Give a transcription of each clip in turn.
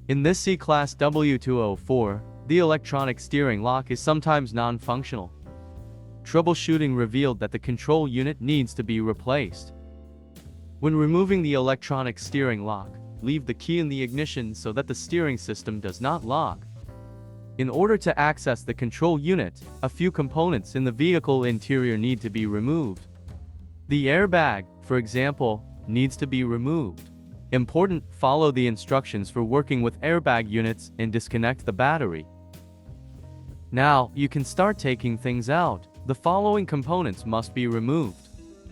In this C-Class W204, the electronic steering lock is sometimes non-functional. Troubleshooting revealed that the control unit needs to be replaced. When removing the electronic steering lock, leave the key in the ignition so that the steering system does not lock. In order to access the control unit, a few components in the vehicle interior need to be removed. The airbag, for example, needs to be removed. Important: follow the instructions for working with airbag units and disconnect the battery. Now, you can start taking things out. The following components must be removed: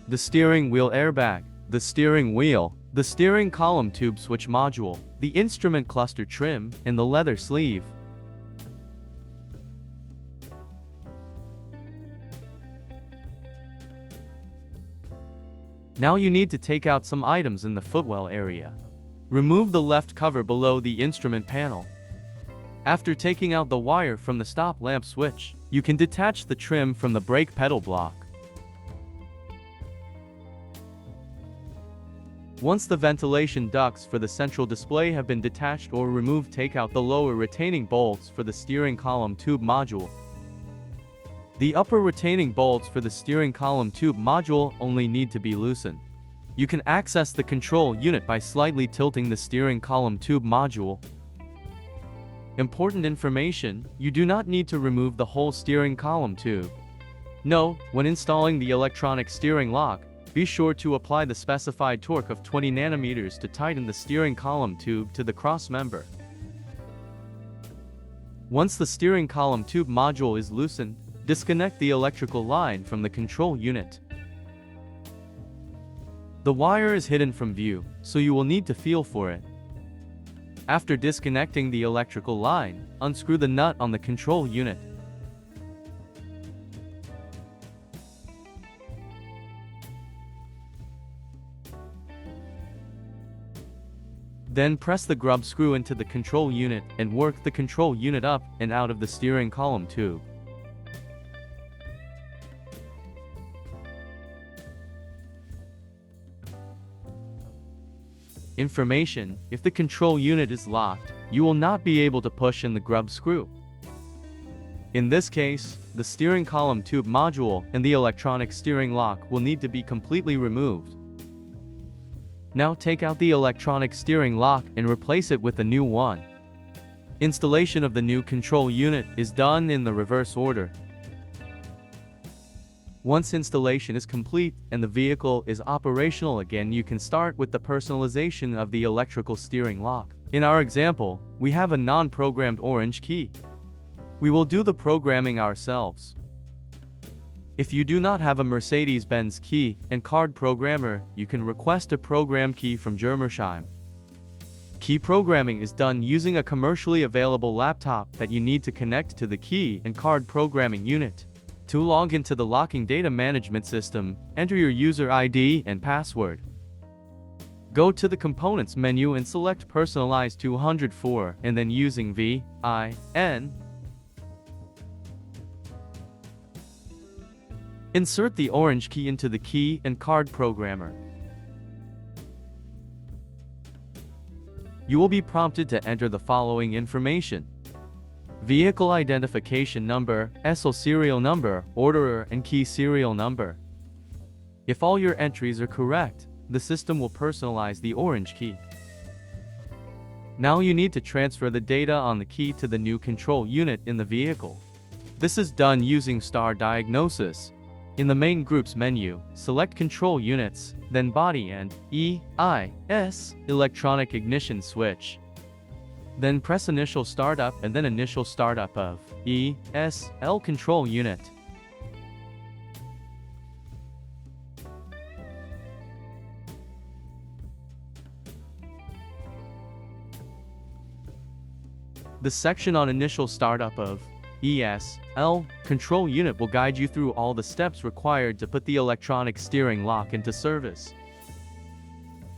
the steering wheel airbag, the steering wheel, the steering column tube switch module, the instrument cluster trim, and the leather sleeve. Now you need to take out some items in the footwell area. Remove the left cover below the instrument panel. After taking out the wire from the stop lamp switch, you can detach the trim from the brake pedal block. Once the ventilation ducts for the central display have been detached or removed, take out the lower retaining bolts for the steering column tube module. The upper retaining bolts for the steering column tube module only need to be loosened. You can access the control unit by slightly tilting the steering column tube module. Important information: you do not need to remove the whole steering column tube. No, when installing the electronic steering lock, be sure to apply the specified torque of 20 nanometers to tighten the steering column tube to the cross member. Once the steering column tube module is loosened, disconnect the electrical line from the control unit. The wire is hidden from view, so you will need to feel for it. After disconnecting the electrical line, unscrew the nut on the control unit. Then press the grub screw into the control unit and work the control unit up and out of the steering column tube. Information: if the control unit is locked, you will not be able to push in the grub screw. In this case, the steering column tube module and the electronic steering lock will need to be completely removed. Now take out the electronic steering lock and replace it with a new one. Installation of the new control unit is done in the reverse order. Once installation is complete and the vehicle is operational again, you can start with the personalization of the electrical steering lock. In our example, we have a non-programmed orange key. We will do the programming ourselves. If you do not have a Mercedes-Benz key and card programmer, you can request a program key from Germersheim. Key programming is done using a commercially available laptop that you need to connect to the key and card programming unit. To log into the locking data management system, enter your user ID and password. Go to the Components menu and select Personalized 204 and then using VIN, insert the orange key into the key and card programmer. You will be prompted to enter the following information: vehicle identification number, SL serial number, orderer and key serial number. If all your entries are correct, the system will personalize the orange key. Now you need to transfer the data on the key to the new control unit in the vehicle. This is done using star diagnosis. In the main groups menu, select control units, then body and EIS, electronic ignition switch. Then press initial startup and then initial startup of ESL control unit. The section on initial startup of ESL control unit will guide you through all the steps required to put the electronic steering lock into service.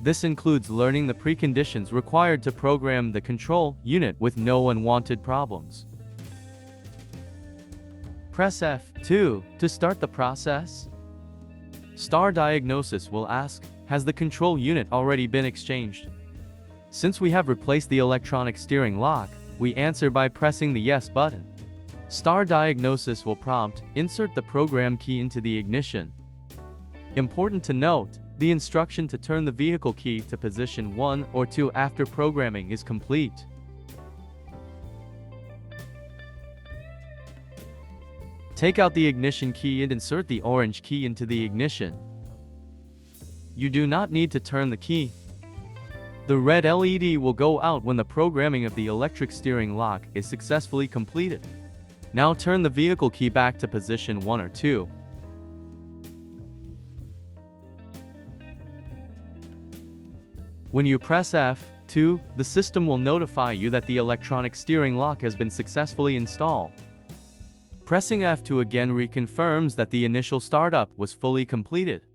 This includes learning the preconditions required to program the control unit with no unwanted problems. Press F2 to start the process. Star diagnosis will ask, has the control unit already been exchanged? Since we have replaced the electronic steering lock, we answer by pressing the Yes button. Star diagnosis will prompt, insert the program key into the ignition. Important to note, the instruction to turn the vehicle key to position 1 or 2 after programming is complete. Take out the ignition key and insert the orange key into the ignition. You do not need to turn the key. The red LED will go out when the programming of the electric steering lock is successfully completed. Now turn the vehicle key back to position 1 or 2. When you press F2, the system will notify you that the electronic steering lock has been successfully installed. Pressing F2 again reconfirms that the initial startup was fully completed.